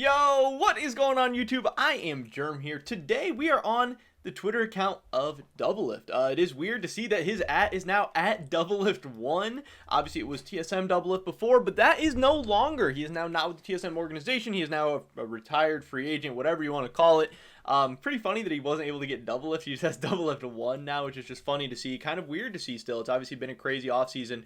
Yo, what is going on YouTube? I am Germ here. Today we are on the Twitter account of Doublelift. It is weird to see that his @ is now at Doublelift1. Obviously it was TSM Doublelift before, but that is no longer. He is now not with the TSM organization. He is now a retired free agent, whatever you want to call it. Pretty funny that he wasn't able to get Doublelift. He just has Doublelift1 now, which is just funny to see. Kind of weird to see still. It's obviously been a crazy offseason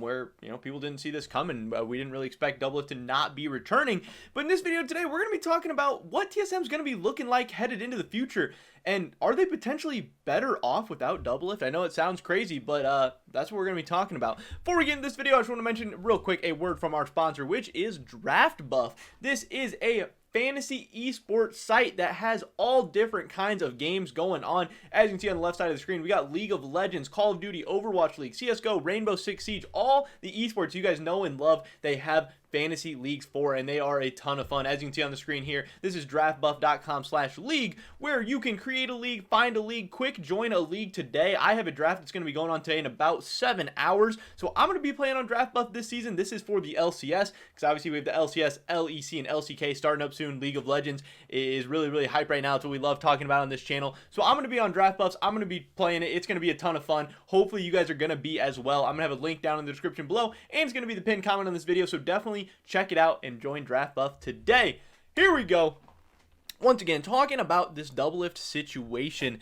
where, people didn't see this coming. We didn't really expect Doublelift to not be returning. But in this video today, we're going to be talking about what TSM is going to be looking like headed into the future. And are they potentially better off without Doublelift? I know it sounds crazy, but that's what we're going to be talking about. Before we get into this video, I just want to mention real quick a word from our sponsor, which is Draft Buff. This is a fantasy esports site that has all different kinds of games going on. As you can see on the left side of the screen, we got League of Legends, Call of Duty, Overwatch League, CSGO, Rainbow Six Siege, all the esports you guys know and love. They have fantasy leagues for, and they are a ton of fun. As you can see on the screen here, this is draftbuff.com/league, where you can create a league, find a league quick, join a league today. I have a draft that's going to be going on today in about 7 hours, so I'm going to be playing on Draft Buff this season. This is for the LCS, because obviously we have the LCS, LEC, and LCK starting up soon. League of Legends is really hype right now. It's what we love talking about on this channel. So I'm going to be on Draft Buffs. I'm going to be playing it. It's going to be a ton of fun. Hopefully you guys are going to be as well. I'm going to have a link down in the description below, and it's going to be the pinned comment on this video, so definitely check it out and join Draft Buff today. Here we go. Once again, talking about this Doublelift situation.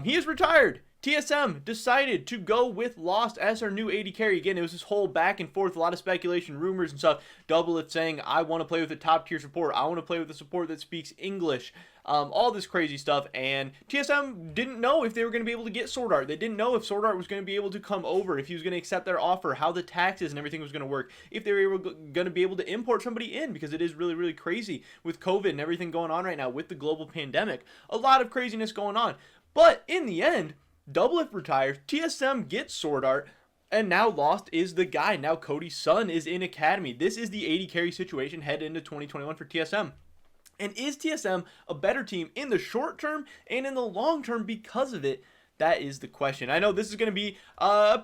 He is retired. TSM decided to go with Lost as our new AD carry. Again, it was this whole back and forth, a lot of speculation, rumors and stuff. Doublelift saying, I want to play with a top tier support. I want to play with a support that speaks English. All this crazy stuff, and TSM didn't know if they were going to be able to get Sword Art. They didn't know if Sword Art was going to be able to come over, if he was going to accept their offer, how the taxes and everything was going to work, if they were going to be able to import somebody in, because it is really crazy with COVID and everything going on right now with the global pandemic. A lot of craziness going on. But in the end, Doublelift retires, TSM gets Sword Art, and now Lost is the guy. Now Cody's son is in Academy. This is the AD carry situation headed into 2021 for TSM. And is TSM a better team in the short term and in the long term because of it? That is the question. I know this is going to be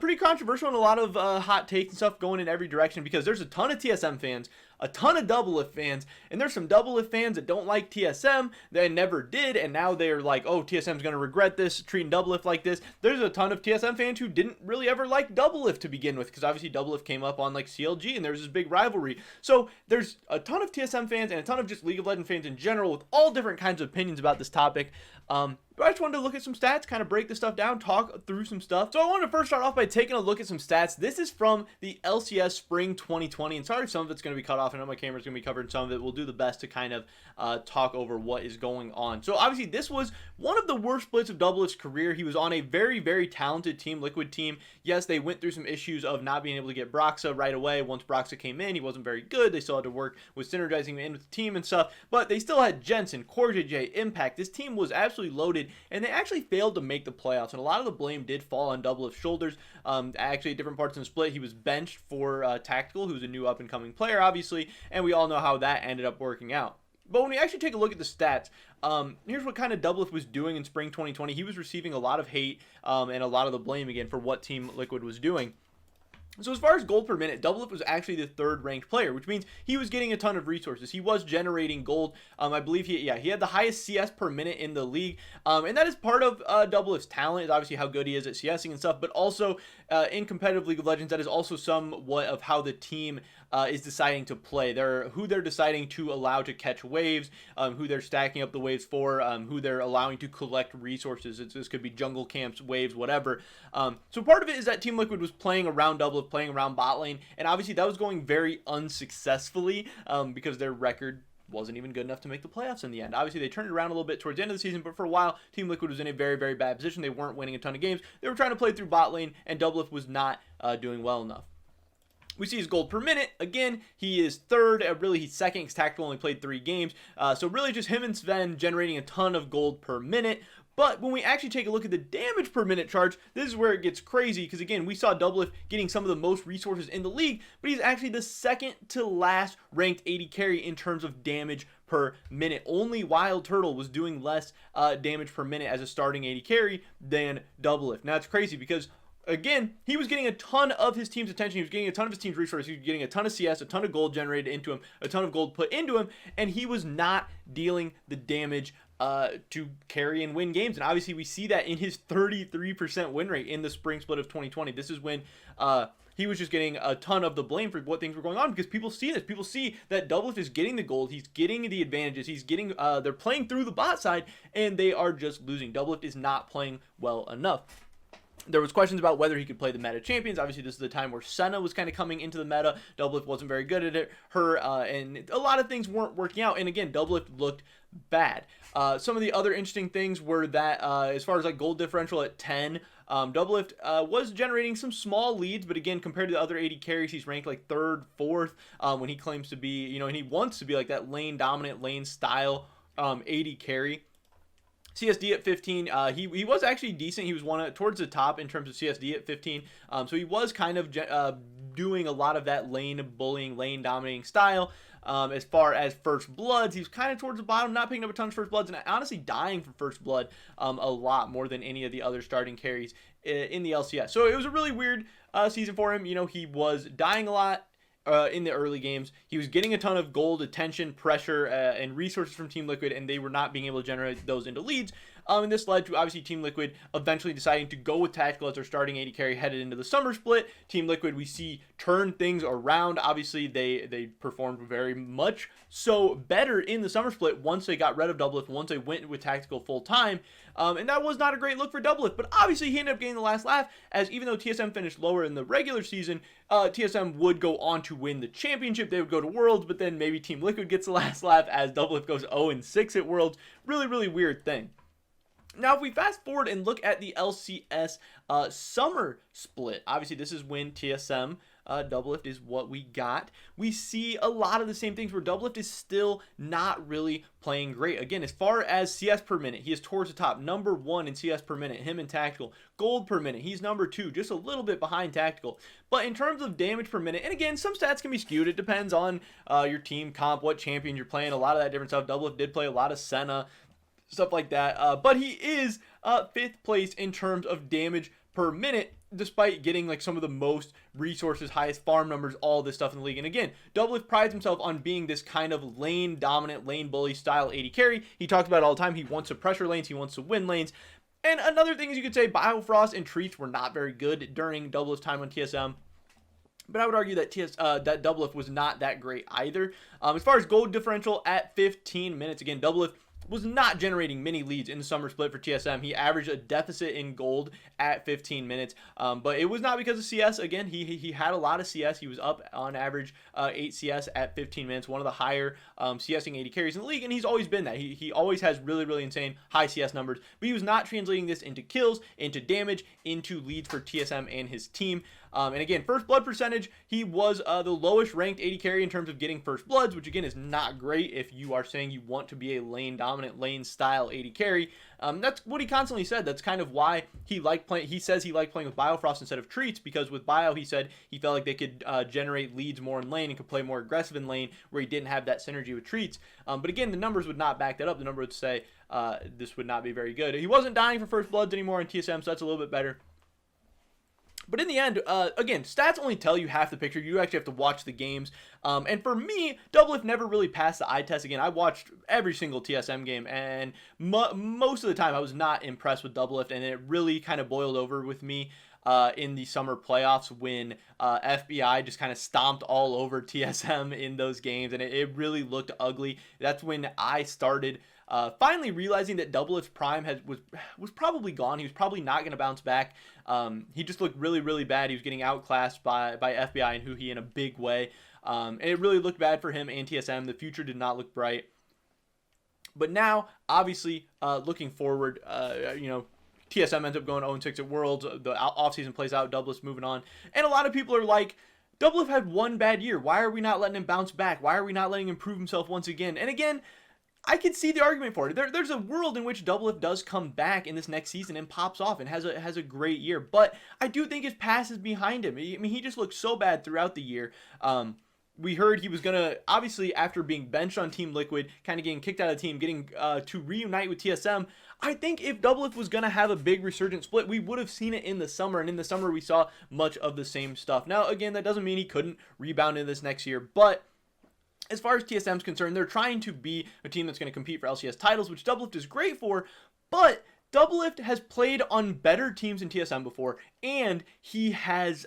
pretty controversial and a lot of hot takes and stuff going in every direction, because there's a ton of TSM fans, a ton of Doublelift fans, and there's some Doublelift fans that don't like TSM, they never did, and now they're like, oh, TSM's going to regret this, treating Doublelift like this. There's a ton of TSM fans who didn't really ever like Doublelift to begin with, because obviously Doublelift came up on like CLG, and there was this big rivalry. So there's a ton of TSM fans and a ton of just League of Legends fans in general with all different kinds of opinions about this topic. But I just wanted to look at some stats, kind of break this stuff down, talk through some stuff. So I wanted to first start off by taking a look at some stats. This is from the LCS Spring 2020, and sorry if some of it's going to be cut off. I know my camera's going to be covered some of it. We'll do the best to kind of talk over what is going on. So obviously this was one of the worst splits of Doublelift's career. He was on a very talented team, Liquid team. Yes, they went through some issues of not being able to get Broxa right away. Once Broxa came in, he wasn't very good. They still had to work with synergizing him in with the team and stuff, but they still had Jensen, CoreJJ, Impact. This team was absolutely loaded, and they actually failed to make the playoffs, and a lot of the blame did fall on Doublelift's shoulders. Actually, at different parts in the split, he was benched for Tactical, who's a new up-and-coming player, obviously, and we all know how that ended up working out. But when we actually take a look at the stats, here's what kind of Doublelift was doing in Spring 2020. He was receiving a lot of hate and a lot of the blame, again, for what Team Liquid was doing. So as far as gold per minute, Doublelift was actually the 3rd ranked player, which means he was getting a ton of resources. He was generating gold. I believe he had the highest CS per minute in the league, and that is part of Doublelift's talent, is obviously how good he is at CSing and stuff, but also in competitive League of Legends, that is also somewhat of how the team is deciding to play. Who they're deciding to allow to catch waves, who they're stacking up the waves for, who they're allowing to collect resources. This could be jungle camps, waves, whatever. So part of it is that Team Liquid was playing around Doublelift, playing around bot lane, and obviously that was going very unsuccessfully because their record wasn't even good enough to make the playoffs in the end. Obviously, they turned it around a little bit towards the end of the season, but for a while, Team Liquid was in a very bad position. They weren't winning a ton of games. They were trying to play through bot lane, and Doublelift was not doing well enough. We see his gold per minute. Again, he is 3rd. Really, he's 2nd because Tactical only played 3 games. So really just him and Sven generating a ton of gold per minute. But when we actually take a look at the damage per minute charts, this is where it gets crazy, because again, we saw Doublelift getting some of the most resources in the league, but he's actually the 2nd to last ranked AD carry in terms of damage per minute. Only Wild Turtle was doing less damage per minute as a starting AD carry than Doublelift. Now it's crazy because again, he was getting a ton of his team's attention. He was getting a ton of his team's resources. He was getting a ton of CS, a ton of gold generated into him, a ton of gold put into him, and he was not dealing the damage to carry and win games. And obviously we see that in his 33% win rate in the spring split of 2020. This is when he was just getting a ton of the blame for what things were going on, because people see this. People see that Doublelift is getting the gold. He's getting the advantages. He's getting, they're playing through the bot side, and they are just losing. Doublelift is not playing well enough. There was questions about whether he could play the meta champions. Obviously, this is the time where Senna was kind of coming into the meta. Doublelift wasn't very good at it. And a lot of things weren't working out. And again, Doublelift looked bad. Some of the other interesting things were that as far as like gold differential at 10, Doublelift was generating some small leads, but again, compared to the other 80 carries, he's ranked like 3rd, 4th, when he claims to be, and he wants to be like that lane dominant, lane style 80 carry. CSD at 15, he was actually decent. He was towards the top in terms of CSD at 15. So he was kind of doing a lot of that lane bullying, lane dominating style. As far as first bloods, he was kind of towards the bottom, not picking up a ton of first bloods, and honestly dying for first blood a lot more than any of the other starting carries in the LCS. So it was a really weird season for him. He was dying a lot in the early games. He was getting a ton of gold, attention, pressure, and resources from Team Liquid, and they were not being able to generate those into leads. And this led to, obviously, Team Liquid eventually deciding to go with Tactical as their starting 80 carry headed into the summer split. Team Liquid, we see, turn things around. Obviously, they performed very much so better in the summer split once they got rid of Doublelift, once they went with Tactical full time. And that was not a great look for Doublelift, but obviously he ended up getting the last laugh, as even though TSM finished lower in the regular season, TSM would go on to win the championship. They would go to Worlds, but then maybe Team Liquid gets the last laugh as Doublelift goes 0-6 at Worlds. Really, really weird thing. Now, if we fast forward and look at the LCS summer split, obviously this is when TSM Doublelift is what we got. We see a lot of the same things where Doublelift is still not really playing great. Again, as far as CS per minute, he is towards the top, number 1 in CS per minute, him and Tactical. Gold per minute, he's number 2, just a little bit behind Tactical. But in terms of damage per minute, and again, some stats can be skewed. It depends on your team comp, what champion you're playing, a lot of that different stuff. Doublelift did play a lot of Senna, stuff like that, but he is 5th place in terms of damage per minute, despite getting like some of the most resources, highest farm numbers, all this stuff in the league. And again, Doublelift prides himself on being this kind of lane dominant, lane bully style 80 carry. He talks about it all the time. He wants to pressure lanes, he wants to win lanes. And another thing is, you could say Biofrost and Treats were not very good during Doublelift's time on TSM. But I would argue that that Doublelift was not that great either. As far as gold differential at 15 minutes, again, Doublelift was not generating many leads in the summer split for TSM. He averaged a deficit in gold at 15 minutes, but it was not because of CS. Again, he had a lot of CS. He was up on average 8 CS at 15 minutes, one of the higher CSing 80 carries in the league, and he's always been that. He always has really, really insane high CS numbers, but he was not translating this into kills, into damage, into leads for TSM and his team. And again, first blood percentage, he was the lowest ranked 80 carry in terms of getting first bloods, which again is not great if you are saying you want to be a lane dominant, lane style 80 carry. That's what he constantly said. That's kind of why he liked playing. He says he liked playing with Biofrost instead of Treats, because with Bio, he said he felt like they could generate leads more in lane and could play more aggressive in lane, where he didn't have that synergy with Treats. But again, the numbers would not back that up. The number would say this would not be very good. He wasn't dying for first bloods anymore in TSM, so that's a little bit better. But in the end, again, stats only tell you half the picture. You actually have to watch the games. And for me, Doublelift never really passed the eye test. Again, I watched every single TSM game, and most of the time I was not impressed with Doublelift, and it really kind of boiled over with me in the summer playoffs when FBI just kind of stomped all over TSM in those games, and it really looked ugly. That's when I started finally realizing that Doublelift's prime was probably gone. He was probably not going to bounce back. He just looked really, really bad. He was getting outclassed by FBI and Huhi in a big way. And it really looked bad for him and TSM. The future did not look bright. But now, obviously, looking forward, TSM ends up going 0-6 at Worlds. The offseason plays out. Doublelift's moving on. And a lot of people are like, Doublelift had one bad year. Why are we not letting him bounce back? Why are we not letting him prove himself once again? And again, I could see the argument for it. There's a world in which Doublelift does come back in this next season and pops off and has a great year. But I do think his past is behind him. I mean, he just looked so bad throughout the year. we heard he was going to, obviously, after being benched on Team Liquid, kind of getting kicked out of the team, getting to reunite with TSM. I think if Doublelift was going to have a big resurgent split, we would have seen it in the summer. And in the summer, we saw much of the same stuff. Now, again, that doesn't mean he couldn't rebound in this next year. But as far as TSM's concerned, they're trying to be a team that's going to compete for LCS titles, which Doublelift is great for. But Doublelift has played on better teams in TSM before, and he has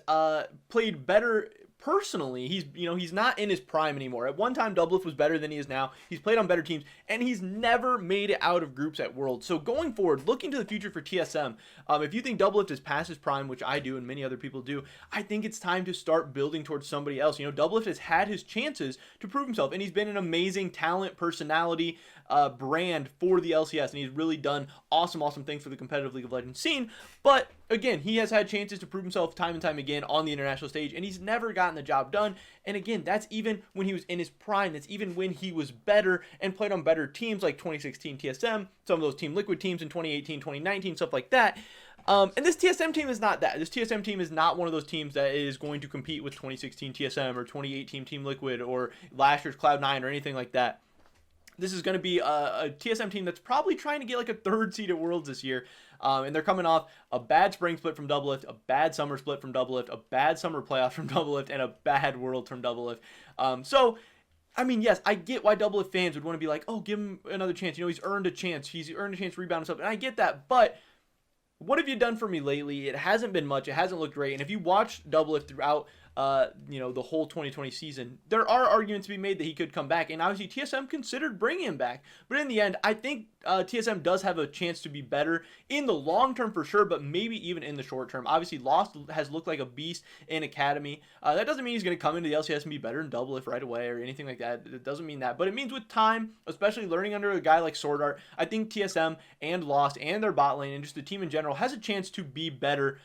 played better personally. He's not in his prime anymore. At one time, Doublelift was better than he is now. He's played on better teams, and he's never made it out of groups at Worlds. So going forward, looking to the future for TSM, if you think Doublelift is past his prime, which I do and many other people do, I think it's time to start building towards somebody else. Doublelift has had his chances to prove himself, and he's been an amazing talent, personality, brand for the LCS, and he's really done awesome things for the competitive League of Legends scene. But again, he has had chances to prove himself time and time again on the international stage, and he's never gotten the job done. And again, that's even when he was in his prime. That's even when he was better and played on better teams like 2016 TSM, some of those Team Liquid teams in 2018, 2019, stuff like that. And this TSM team is not that. This TSM team is not one of those teams that is going to compete with 2016 TSM or 2018 Team Liquid or last year's Cloud9 or anything like that. This is going to be a TSM team that's probably trying to get like a 3rd seed at Worlds this year. And they're coming off a bad spring split from Doublelift, a bad summer split from Doublelift, a bad summer playoff from Doublelift, and a bad World from Doublelift. So, I mean, yes, I get why Doublelift fans would want to be like, oh, give him another chance. He's earned a chance. He's earned a chance to rebound himself. And I get that. But what have you done for me lately? It hasn't been much. It hasn't looked great. And if you watch Doublelift throughout the whole 2020 season, there are arguments to be made that he could come back, and obviously TSM considered bringing him back. But in the end, I think TSM does have a chance to be better in the long term for sure, but maybe even in the short term. Obviously, Lost has looked like a beast in Academy. That doesn't mean he's going to come into the LCS and be better in Doublelift right away or anything like that. It doesn't mean that, but it means with time, especially learning under a guy like Sword Art, I think TSM and Lost and their bot lane and just the team in general has a chance to be better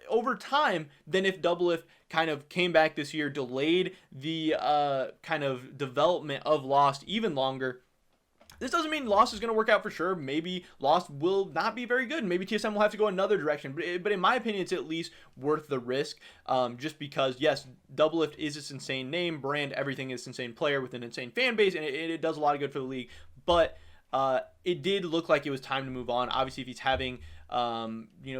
over time than if Doublelift kind of came back this year, delayed the kind of development of Lost even longer. This doesn't mean Lost is going to work out for sure. Maybe Lost will not be very good. Maybe TSM will have to go another direction. But in my opinion, it's at least worth the risk. Just because, yes, Doublelift is this insane name, brand, everything is insane player with an insane fan base, and it does a lot of good for the league. But it did look like it was time to move on. Obviously, if he's having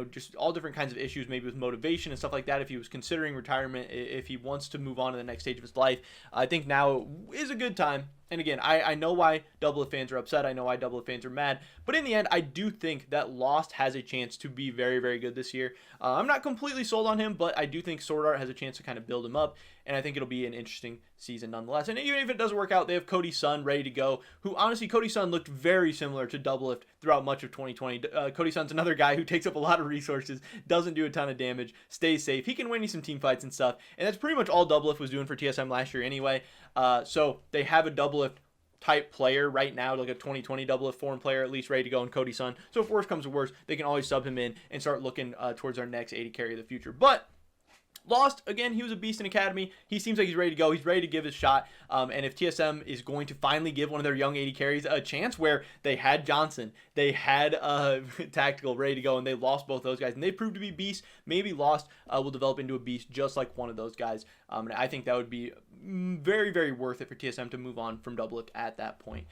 just all different kinds of issues, maybe with motivation and stuff like that, if he was considering retirement, if he wants to move on to the next stage of his life, I think now is a good time. And again, I know why Doublelift fans are upset. I know why Doublelift fans are mad. But in the end, I do think that Lost has a chance to be very, very good this year. I'm not completely sold on him, but I do think Sword Art has a chance to kind of build him up. And I think it'll be an interesting season nonetheless. And even if it doesn't work out, they have Cody's son ready to go, who honestly, Cody's son looked very similar to Doublelift throughout much of 2020. Cody's son's another guy who takes up a lot of resources, doesn't do a ton of damage, stays safe. He can win you some team fights and stuff. And that's pretty much all Doublelift was doing for TSM last year anyway. So they have a Doublelift type player right now, like a 2020 Doublelift form player, at least ready to go in Cody's son. So if worse comes to worse, they can always sub him in and start looking towards our next 80 carry of the future. But Lost, again, he was a beast in Academy. He seems like he's ready to go. He's ready to give his shot. And if TSM is going to finally give one of their young 80 carries a chance, where they had Johnson, they had Tactical ready to go, and they lost both those guys, and they proved to be beasts, maybe Lost will develop into a beast just like one of those guys. And I think that would be very, very worth it for TSM to move on from Doublelift at that point.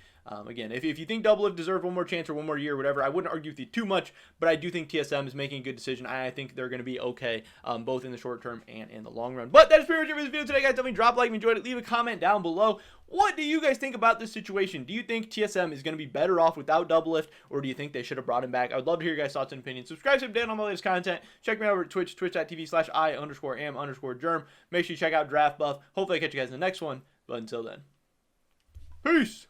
Again, if you think Doublelift deserved one more chance or one more year, whatever, I wouldn't argue with you too much, but I do think TSM is making a good decision. I think they're going to be okay, both in the short term and in the long run. But that is pretty much it for this video today, guys. Definitely drop a like if you enjoyed it. Leave a comment down below. What do you guys think about this situation? Do you think TSM is going to be better off without Doublelift, or do you think they should have brought him back? I would love to hear your guys' thoughts and opinions. Subscribe to update on my latest content. Check me out over at Twitch, twitch.tv/I_am_germ. Make sure you check out Draft Buff. Hopefully I catch you guys in the next one. But until then, peace.